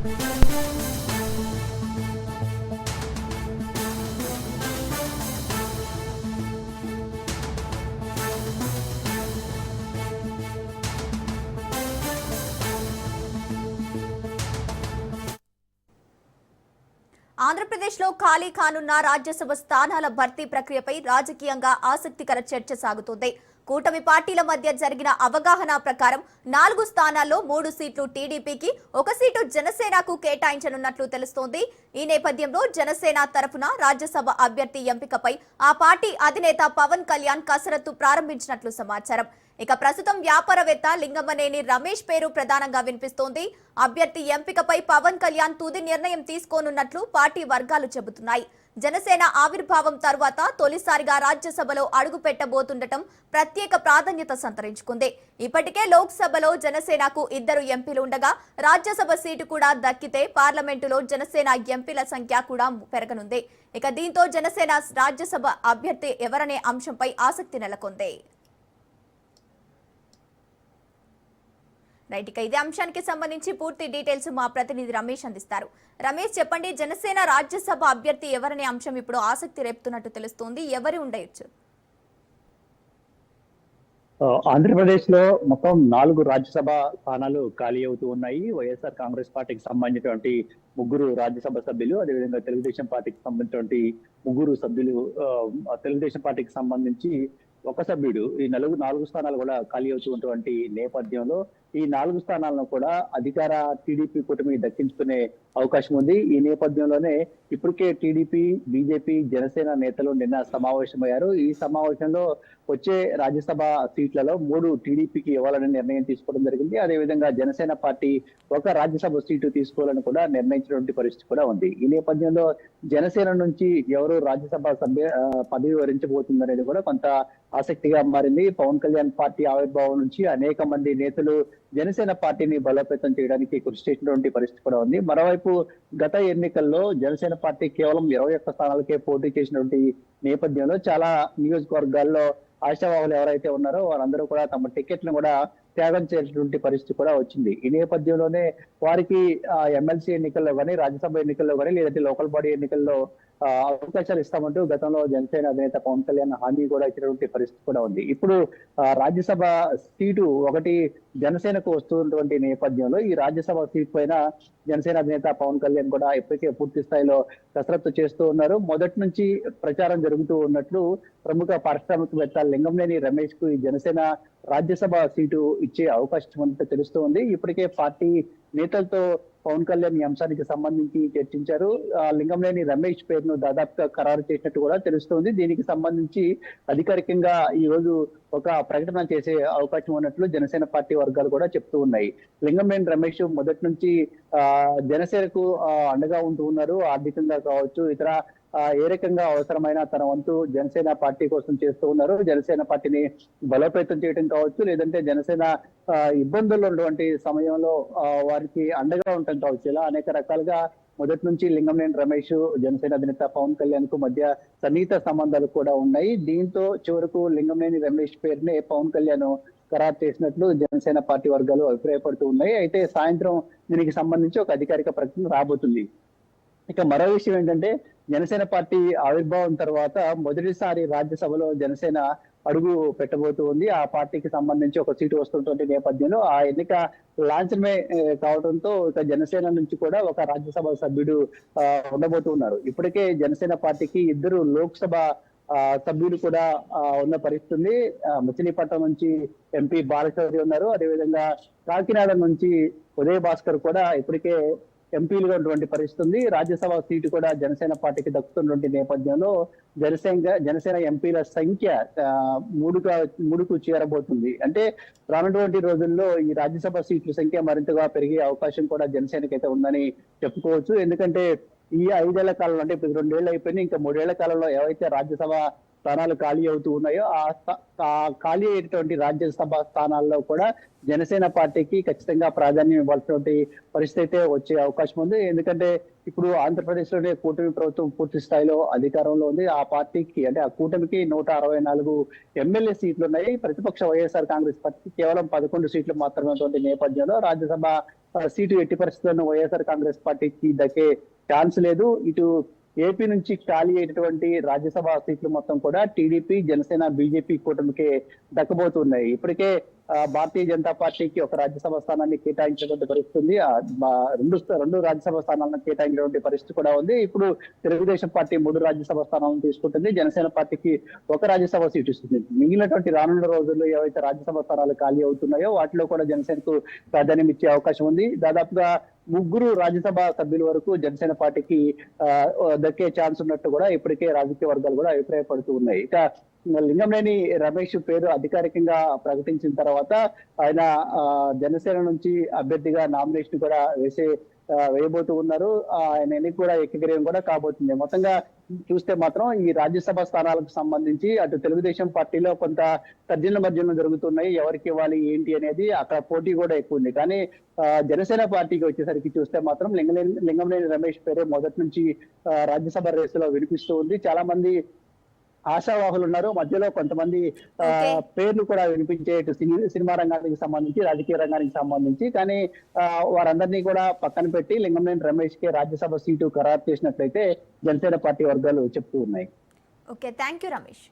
ఆంధ్రప్రదేశ్లో ఖాళీ కానున్న రాజ్యసభ స్థానాల భర్తీ ప్రక్రియపై రాజకీయంగా ఆసక్తికర చర్చ సాగుతోంది. కూటమి పార్టీల మధ్య జరిగిన అవగాహన ప్రకారం 4 స్థానాల్లో 3 సీట్లు టీడీపీకి, 1 సీటు జనసేనకు కేటాయించనున్నట్లు తెలుస్తోంది. ఈ నేపథ్యంలో జనసేన తరఫున రాజ్యసభ అభ్యర్థి ఎంపికపై ఆ పార్టీ అధినేత పవన్ కళ్యాణ్ కసరత్తు ప్రారంభించినట్లు సమాచారం. ఇక ప్రస్తుతం వ్యాపారవేత్త లింగమనేని రమేష్ పేరు ప్రధానంగా వినిపిస్తోంది. అభ్యర్థి ఎంపికపై పవన్ కళ్యాణ్ తుది నిర్ణయం తీసుకోనున్నట్లు పార్టీ వర్గాలు చెబుతున్నాయి. జనసేన ఆవిర్భావం తర్వాత తొలిసారిగా రాజ్యసభలో అడుగు పెట్టబోతుండటం ప్రత్యేక ప్రాధాన్యత సంతరించుకుంది. ఇప్పటికే లోక్సభలో జనసేనకు 2 ఎంపీలు ఉండగా రాజ్యసభ సీటు కూడా దక్కితే పార్లమెంటులో జనసేన ఎంపీల సంఖ్య కూడా పెరగనుంది. ఇక దీంతో జనసేన రాజ్యసభ అభ్యర్థి ఎవరనే అంశంపై ఆసక్తి నెలకొంది. రైట్, ఇక ఇదే అంశానికి సంబంధించి పూర్తి డీటెయిల్స్ మా ప్రతినిధి రమేష్ అందిస్తారు. రమేష్, చెప్పండి, జనసేన రాజ్యసభ అభ్యర్థి ఎవరనే అంశం ఇప్పుడు ఆసక్తి రేపుతున్నట్టు తెలుస్తోంది. ఎవరు ఉండొచ్చు? ఆంధ్రప్రదేశ్ లో మొత్తం 4 రాజ్యసభ స్థానాలు ఖాళీ అవుతూ ఉన్నాయి. వైఎస్ఆర్ కాంగ్రెస్ పార్టీకి సంబంధించినటువంటి 3 రాజ్యసభ సభ్యులు, అదేవిధంగా తెలుగుదేశం పార్టీకి సంబంధించినటువంటి 3 సభ్యులు, తెలుగుదేశం పార్టీకి సంబంధించి 1 సభ్యుడు, ఈ 4 స్థానాలు కూడా ఖాళీ అవుతున్నటువంటి నేపథ్యంలో ఈ 4 స్థానాలను కూడా అధికార టీడీపీ కూటమి దక్కించుకునే అవకాశం ఉంది. ఈ నేపథ్యంలోనే ఇప్పటికే టీడీపీ, బీజేపీ, జనసేన నేతలు నిన్న సమావేశమయ్యారు. ఈ సమావేశంలో వచ్చే రాజ్యసభ సీట్లలో 3 టీడీపీకి ఇవ్వాలని నిర్ణయం తీసుకోవడం జరిగింది. అదేవిధంగా జనసేన పార్టీ 1 రాజ్యసభ సీటు తీసుకోవాలని కూడా నిర్ణయించినటువంటి పరిస్థితి కూడా ఉంది. ఈ నేపథ్యంలో జనసేన నుంచి ఎవరు రాజ్యసభ పదవి వరించబోతుందనేది కూడా కొంత ఆసక్తిగా మారింది. పవన్ కళ్యాణ్ పార్టీ ఆవిర్భావం నుంచి అనేక మంది నేతలు జనసేన పార్టీని బలోపేతం చేయడానికి కృషి చేసినటువంటి పరిస్థితి కూడా ఉంది. మరోవైపు గత ఎన్నికల్లో జనసేన పార్టీ కేవలం 21 స్థానాలకే పోటీ చేసినటువంటి నేపథ్యంలో చాలా నియోజకవర్గాల్లో ఆశావాహులు ఎవరైతే ఉన్నారో వారందరూ కూడా తమ టికెట్లను కూడా త్యాగం చేసినటువంటి పరిస్థితి కూడా వచ్చింది. ఈ నేపథ్యంలోనే వారికి ఎమ్మెల్సీ ఎన్నికల్లో కానీ, రాజ్యసభ ఎన్నికల్లో కానీ, లేదంటే లోకల్ బాడీ ఎన్నికల్లో అవకాశాలు ఇస్తామంటూ గతంలో జనసేన అధినేత పవన్ కళ్యాణ్ హామీ కూడా ఇచ్చినటువంటి పరిస్థితి కూడా ఉంది. ఇప్పుడు రాజ్యసభ సీటు 1 జనసేనకు వస్తున్నటువంటి నేపథ్యంలో ఈ రాజ్యసభ సీట్ పైన జనసేన అధినేత పవన్ కళ్యాణ్ కూడా ఇప్పటికే పూర్తి స్థాయిలో కసరత్తు చేస్తూ ఉన్నారు. మొదటి నుంచి ప్రచారం జరుగుతూ ఉన్నట్లు ప్రముఖ పారిశ్రామికవేత్త లింగమనేని రమేష్ కు ఈ జనసేన రాజ్యసభ సీటు ఇచ్చే అవకాశం అంతా తెలుస్తూ ఉంది. ఇప్పటికే పార్టీ నేతలతో పవన్ కళ్యాణ్ ఈ అంశానికి సంబంధించి చర్చించారు. లింగమనేని రమేష్ పేరును దాదాపుగా ఖరారు చేసినట్టు కూడా తెలుస్తోంది. దీనికి సంబంధించి అధికారికంగా ఈ రోజు ఒక ప్రకటన చేసే అవకాశం ఉన్నట్లు జనసేన పార్టీ వర్గాలు కూడా చెప్తూ ఉన్నాయి. లింగమనేని రమేష్ మొదటి నుంచి జనసేనకు అండగా ఉంటూ ఉన్నారు. ఆర్థికంగా కావచ్చు, ఇతర ఏ రకంగా అవసరమైన తన వంతు జనసేన పార్టీ కోసం చేస్తూ ఉన్నారు. జనసేన పార్టీని బలోపేతం చేయడం కావచ్చు, లేదంటే జనసేన ఇబ్బందుల్లో ఉన్నటువంటి సమయంలో వారికి అండగా ఉండటం కావచ్చు, ఇలా అనేక రకాలుగా మొదటి నుంచి లింగమనేని రమేష్, జనసేన అధినేత పవన్ కళ్యాణ్ కు మధ్య సన్నిహిత సంబంధాలు కూడా ఉన్నాయి. దీంతో చివరకు లింగమనేని రమేష్ పేరునే పవన్ కళ్యాణ్ ఖరారు చేసినట్లు జనసేన పార్టీ వర్గాలు అభిప్రాయపడుతూ ఉన్నాయి. అయితే సాయంత్రం దీనికి సంబంధించి ఒక అధికారిక ప్రకటన రాబోతుంది. ఇక మరో విషయం ఏంటంటే, జనసేన పార్టీ ఆవిర్భావం తర్వాత మొదటిసారి రాజ్యసభలో జనసేన అడుగు పెట్టబోతూ ఉంది. ఆ పార్టీకి సంబంధించి 1 సీటు వస్తున్నటువంటి నేపథ్యంలో ఆ ఎన్నిక లాంఛనమే కావడంతో ఇక జనసేన నుంచి కూడా 1 రాజ్యసభ సభ్యుడు ఉండబోతున్నారు. ఇప్పటికే జనసేన పార్టీకి 2 లోక్సభ సభ్యులు కూడా ఉన్న పరిస్థితి ఉంది. మచిలీపట్నం నుంచి ఎంపీ బాలశౌరి ఉన్నారు. అదేవిధంగా కాకినాడ నుంచి ఉదయ్ భాస్కర్ కూడా ఇప్పటికే ఎంపీలుగా ఉన్నటువంటి పరిస్థితి ఉంది. రాజ్యసభ సీటు కూడా జనసేన పార్టీకి దక్కుతున్నటువంటి నేపథ్యంలో జనసేన ఎంపీల సంఖ్య 3కు చేరబోతుంది. అంటే రానున్నటువంటి రోజుల్లో ఈ రాజ్యసభ సీట్ల సంఖ్య మరింతగా పెరిగే అవకాశం కూడా జనసేనకైతే ఉందని చెప్పుకోవచ్చు. ఎందుకంటే ఈ 5 ఏళ్ల కాలంలో, అంటే ఇప్పుడు 2 ఏళ్ళు అయిపోయినాయి, ఇంకా 3 ఏళ్ల కాలంలో ఏవైతే రాజ్యసభ స్థానాలు ఖాళీ అవుతూ ఉన్నాయో ఆ ఖాళీ అయ్యేటువంటి రాజ్యసభ స్థానాల్లో కూడా జనసేన పార్టీకి ఖచ్చితంగా ప్రాధాన్యం ఇవ్వాల్సినటువంటి పరిస్థితి అయితే వచ్చే అవకాశం ఉంది. ఎందుకంటే ఇప్పుడు ఆంధ్రప్రదేశ్ లోనే కూటమి ప్రభుత్వం పూర్తి స్థాయిలో అధికారంలో ఉంది. ఆ పార్టీకి, అంటే ఆ కూటమికి 164 ఎమ్మెల్యే సీట్లు ఉన్నాయి. ప్రతిపక్ష వైఎస్ఆర్ కాంగ్రెస్ పార్టీకి కేవలం 11 సీట్లు మాత్రమే ఉన్నటువంటి నేపథ్యంలో రాజ్యసభ సీటు ఎట్టి పరిస్థితుల్లో వైఎస్ఆర్ కాంగ్రెస్ పార్టీకి దక్కే ఛాన్స్ లేదు. ఇటు ఏపీ నుంచి ఖాళీ అయినటువంటి రాజ్యసభ సీట్లు మొత్తం కూడా టీడీపీ, జనసేన, బీజేపీ కూటమికి దక్కబోతున్నాయి. ఇప్పటికే భారతీయ జనతా పార్టీకి ఒక రాజ్యసభ స్థానాన్ని కేటాయించినటువంటి పరిస్థితి ఉంది. రెండు రాజ్యసభ స్థానాలను కేటాయించినటువంటి పరిస్థితి కూడా ఉంది. ఇప్పుడు తెలుగుదేశం పార్టీ 3 రాజ్యసభ స్థానాలను తీసుకుంటుంది. జనసేన పార్టీకి ఒక రాజ్యసభ సీటు ఇస్తుంది. మిగిలినటువంటి రానున్న రోజుల్లో ఏవైతే రాజ్యసభ స్థానాలు ఖాళీ అవుతున్నాయో వాటిలో కూడా జనసేనకు ప్రాధాన్యం ఇచ్చే అవకాశం ఉంది. దాదాపుగా 3 రాజ్యసభ సభ్యుల వరకు జనసేన పార్టీకి దక్కే ఛాన్స్ ఉన్నట్టు కూడా ఇప్పటికే రాజకీయ వర్గాలు కూడా అభిప్రాయపడుతూ ఉన్నాయి. ఇక లింగంనేని రమేష్ పేరు అధికారికంగా ప్రకటించిన తర్వాత ఆయన జనసేన నుంచి అభ్యర్థిగా నామినేషన్ కూడా వేయబోతూ ఉన్నారు. ఆయన ఎన్నిక కూడా ఏకగ్రీవం కూడా కాబోతుంది. మొత్తంగా చూస్తే మాత్రం ఈ రాజ్యసభ స్థానాలకు సంబంధించి అటు తెలుగుదేశం పార్టీలో కొంత తర్జన భర్జనలు జరుగుతున్నాయి. ఎవరికి ఇవ్వాలి ఏంటి అనేది అక్కడ పోటీ కూడా ఎక్కువ ఉంది. కానీ జనసేన పార్టీకి వచ్చేసరికి చూస్తే మాత్రం లింగంనేని రమేష్ పేరే మొదటి నుంచి రాజ్యసభ రేసులో వినిపిస్తూ ఉంది. చాలా మంది ఆశావాహులు ఉన్నారు. మధ్యలో కొంతమంది పేర్లు కూడా వినిపించే సినిమా రంగానికి సంబంధించి, రాజకీయ రంగానికి సంబంధించి. కానీ వారందరినీ కూడా పక్కన పెట్టి లింగంనేని రమేష్ కి రాజ్యసభ సీటు ఖరారు చేసినట్లయితే జనసేన పార్టీ వర్గాలు చెప్తూ ఉన్నాయి. Okay, thank you Ramesh.